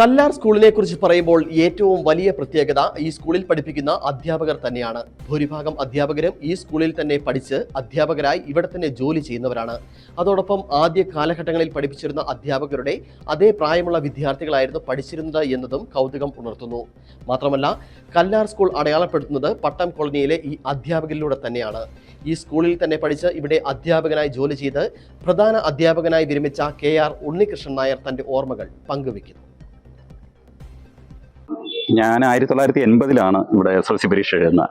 കല്ലാർ സ്കൂളിനെ കുറിച്ച് പറയുമ്പോൾ ഏറ്റവും വലിയ പ്രത്യേകത ഈ സ്കൂളിൽ പഠിപ്പിക്കുന്ന അധ്യാപകർ തന്നെയാണ്. ഭൂരിഭാഗം അധ്യാപകരും ഈ സ്കൂളിൽ തന്നെ പഠിച്ച് അധ്യാപകരായി ഇവിടെ തന്നെ ജോലി ചെയ്യുന്നവരാണ്. അതോടൊപ്പം ആദ്യ കാലഘട്ടങ്ങളിൽ പഠിപ്പിച്ചിരുന്ന അധ്യാപകരുടെ അതേ പ്രായമുള്ള വിദ്യാർത്ഥികളായിരുന്നു പഠിച്ചിരുന്നത് എന്നതും കൗതുകം ഉണർത്തുന്നു. മാത്രമല്ല, കല്ലാർ സ്കൂൾ അടയാളപ്പെടുത്തുന്നത് പട്ടം കോളനിയിലെ ഈ അധ്യാപകരിലൂടെ തന്നെയാണ്. ഈ സ്കൂളിൽ തന്നെ പഠിച്ച് ഇവിടെ അധ്യാപകനായി ജോലി ചെയ്ത് പ്രധാന അധ്യാപകനായി വിരമിച്ച KR ഉണ്ണികൃഷ്ണൻ നായർ തന്റെ ഓർമ്മകൾ പങ്കുവെക്കുന്നു. ഞാൻ 1980 ഇവിടെ SLC പരീക്ഷ എഴുതുന്നത്.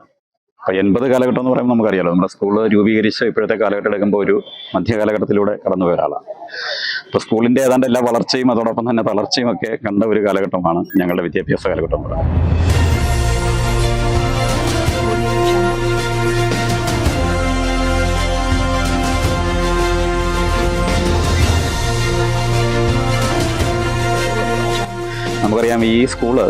അപ്പോൾ 80 കാലഘട്ടം എന്ന് പറയുമ്പോൾ നമുക്കറിയാലോ, നമ്മുടെ സ്കൂൾ രൂപീകരിച്ച് ഇപ്പോഴത്തെ കാലഘട്ടം എടുക്കുമ്പോൾ ഒരു മധ്യകാലഘട്ടത്തിലൂടെ കടന്നുപോയ ഒരാളാണ്. അപ്പോൾ സ്കൂളിൻ്റെ ഏതാണ്ട് എല്ലാ വളർച്ചയും അതോടൊപ്പം തന്നെ തളർച്ചയും ഒക്കെ കണ്ട ഒരു കാലഘട്ടമാണ് ഞങ്ങളുടെ വിദ്യാഭ്യാസ കാലഘട്ടം കൂടെ. നമുക്കറിയാം, ഈ സ്കൂള്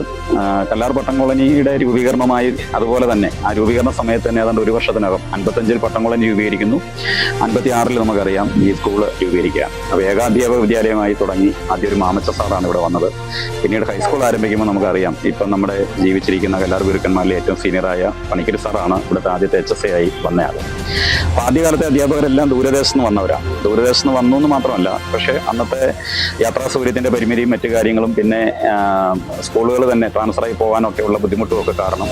കല്ലാർ പട്ടം കോളനിയുടെ രൂപീകരണമായി അതുപോലെ തന്നെ ആ രൂപീകരണ സമയത്ത് തന്നെ ഏതാണ്ട് ഒരു വർഷത്തിനകം 55-ൽ പട്ടം കോളനി രൂപീകരിക്കുന്നു. 56-ൽ നമുക്കറിയാം ഈ സ്കൂള് രൂപീകരിക്കുകയാണ്. അപ്പോൾ ഏകാധ്യാപക വിദ്യാലയമായി തുടങ്ങി. ആദ്യം ഒരു മാമച്ച സാറാണ് ഇവിടെ വന്നത്. പിന്നീട് ഹൈസ്കൂൾ ആരംഭിക്കുമ്പോൾ നമുക്കറിയാം ഇപ്പം നമ്മുടെ ജീവിച്ചിരിക്കുന്ന കല്ലാർ ഗുരുക്കന്മാരിലെ ഏറ്റവും സീനിയറായ പണിക്കര് സാറാണ് ഇവിടുത്തെ ആദ്യത്തെ HSA ആയി വന്നയാൾ. അപ്പോൾ ആദ്യകാലത്തെ അധ്യാപകരെല്ലാം ദൂരദേശത്ത് നിന്ന് വന്നവരാണ്. ദൂരദേശത്ത് നിന്ന് വന്നു എന്ന് മാത്രമല്ല, പക്ഷേ അന്നത്തെ യാത്രാ സൗകര്യത്തിൻ്റെ പരിമിതിയും മറ്റു കാര്യങ്ങളും പിന്നെ സ്കൂളുകൾ തന്നെ ട്രാൻസ്ഫറായി പോകാനൊക്കെ ഉള്ള ബുദ്ധിമുട്ടുമൊക്കെ കാരണം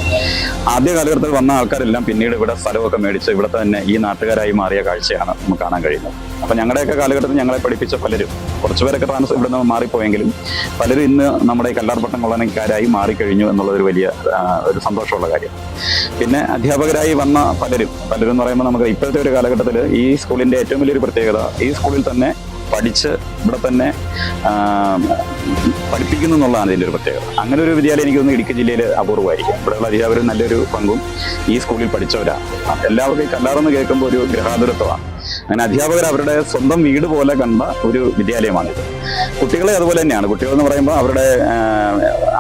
ആദ്യ കാലഘട്ടത്തിൽ വന്ന ആൾക്കാരെല്ലാം പിന്നീട് ഇവിടെ സ്ഥലമൊക്കെ മേടിച്ച് ഇവിടെ തന്നെ ഈ നാട്ടുകാരായി മാറിയ കാഴ്ചയാണ് നമുക്ക് കാണാൻ കഴിയുന്നത്. അപ്പം ഞങ്ങളുടെയൊക്കെ കാലഘട്ടത്തിൽ ഞങ്ങളെ പഠിപ്പിച്ച പലരും, കുറച്ചുപേരൊക്കെ ഇവിടെ നിന്ന് മാറിപ്പോയെങ്കിലും പലരും ഇന്ന് നമ്മുടെ കല്ലാർ പട്ടം കോളനിക്കാരായി മാറിക്കഴിഞ്ഞു എന്നുള്ളതൊരു വലിയ ഒരു സന്തോഷമുള്ള കാര്യം. പിന്നെ അധ്യാപകരായി വന്ന പലരും എന്ന് പറയുമ്പോൾ നമുക്ക് ഇപ്പോഴത്തെ ഒരു കാലഘട്ടത്തിൽ ഈ സ്കൂളിൻ്റെ ഏറ്റവും വലിയൊരു പ്രത്യേകത ഈ സ്കൂളിൽ തന്നെ പഠിച്ച് ഇവിടെ തന്നെ പഠിപ്പിക്കുന്നു എന്നുള്ളതാണ് ഇതിൻ്റെ ഒരു പ്രത്യേകത. അങ്ങനെ ഒരു വിദ്യാലയം എനിക്ക് തോന്നുന്നു ഇടുക്കി ജില്ലയിൽ അപൂർവമായിരിക്കും. ഇവിടെയുള്ള അധ്യാപകരും നല്ലൊരു പങ്കും ഈ സ്കൂളിൽ പഠിച്ചവരാണ്. എല്ലാവർക്കും കല്ലാറെന്ന് കേൾക്കുമ്പോൾ ഒരു ഗ്രഹാതുരത്വമാണ്. അങ്ങനെ അധ്യാപകർ അവരുടെ സ്വന്തം വീട് പോലെ കണ്ട ഒരു വിദ്യാലയമാണിത്. കുട്ടികളെ അതുപോലെ തന്നെയാണ്. കുട്ടികൾ എന്ന് പറയുമ്പോൾ അവരുടെ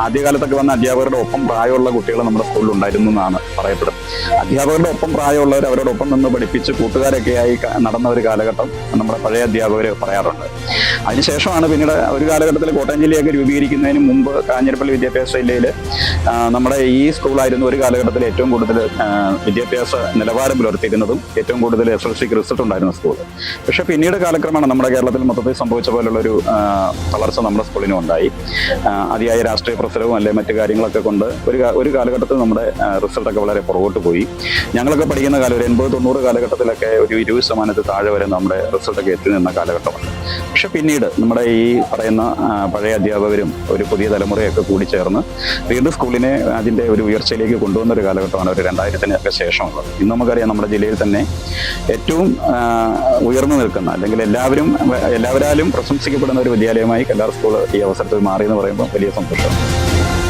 ആദ്യകാലത്തൊക്കെ വന്ന അധ്യാപകരുടെ ഒപ്പം പ്രായമുള്ള കുട്ടികൾ നമ്മുടെ സ്കൂളിൽ ഉണ്ടായിരുന്നു എന്നാണ് പറയപ്പെടുന്നത്. അധ്യാപകരുടെ ഒപ്പം പ്രായമുള്ളവർ അവരോടൊപ്പം നിന്ന് പഠിപ്പിച്ച് കൂട്ടുകാരൊക്കെയായി നടന്ന ഒരു കാലഘട്ടം നമ്മുടെ പഴയ അധ്യാപകർ പറയാറുണ്ട്. അതിനുശേഷമാണ് പിന്നീട് ഒരു കാലഘട്ടത്തിൽ കോട്ടയം ജില്ലയൊക്കെ രൂപീകരിക്കുന്നതിന് മുമ്പ് കാഞ്ഞിരപ്പള്ളി വിദ്യാഭ്യാസ ജില്ലയിൽ നമ്മുടെ ഈ സ്കൂളായിരുന്നു ഒരു കാലഘട്ടത്തിൽ ഏറ്റവും കൂടുതൽ വിദ്യാഭ്യാസ നിലവാരം പുലർത്തിയിരുന്നതും ഏറ്റവും കൂടുതൽ SLCക്ക് റിസൾട്ട് ഉണ്ടായിരുന്ന സ്കൂൾ. പക്ഷേ പിന്നീട് കാലക്രമേണ നമ്മുടെ കേരളത്തിൽ മൊത്തത്തിൽ സംഭവിച്ച പോലുള്ളൊരു തളർച്ച നമ്മുടെ സ്കൂളിനും ഉണ്ടായി. അതിയായ രാഷ്ട്രീയ പ്രസരവും അല്ലെ മറ്റു കാര്യങ്ങളൊക്കെ കൊണ്ട് ഒരു കാലഘട്ടത്തിൽ നമ്മുടെ റിസൾട്ടൊക്കെ വളരെ പുറകോട്ട് പോയി. ഞങ്ങളൊക്കെ പഠിക്കുന്ന കാലം ഒരു 80-90 കാലഘട്ടത്തിലൊക്കെ ഒരു 20% താഴെ വരെ നമ്മുടെ റിസൾട്ടൊക്കെ എത്തി നിന്ന കാലഘട്ടമാണ്. പക്ഷെ പിന്നീട് നമ്മുടെ ഈ പറയുന്ന പഴയ അധ്യാപകരും ഒരു പുതിയ തലമുറയൊക്കെ കൂടി ചേർന്ന് വീണ്ടും സ്കൂളിനെ അതിൻ്റെ ഒരു ഉയർച്ചയിലേക്ക് കൊണ്ടുവന്ന ഒരു കാലഘട്ടമാണ് ഒരു 2000-ന് ശേഷമുള്ളത്. ഇന്ന് നമുക്കറിയാം നമ്മുടെ ജില്ലയിൽ തന്നെ ഏറ്റവും ഉയർന്നു നിൽക്കുന്ന അല്ലെങ്കിൽ എല്ലാവരാലും പ്രശംസിക്കപ്പെടുന്ന ഒരു വിദ്യാലയമായി കല്ലാർ സ്കൂൾ ഈ അവസരത്തിൽ മാറി എന്ന് പറയുമ്പോൾ വലിയ സന്തോഷമാണ്.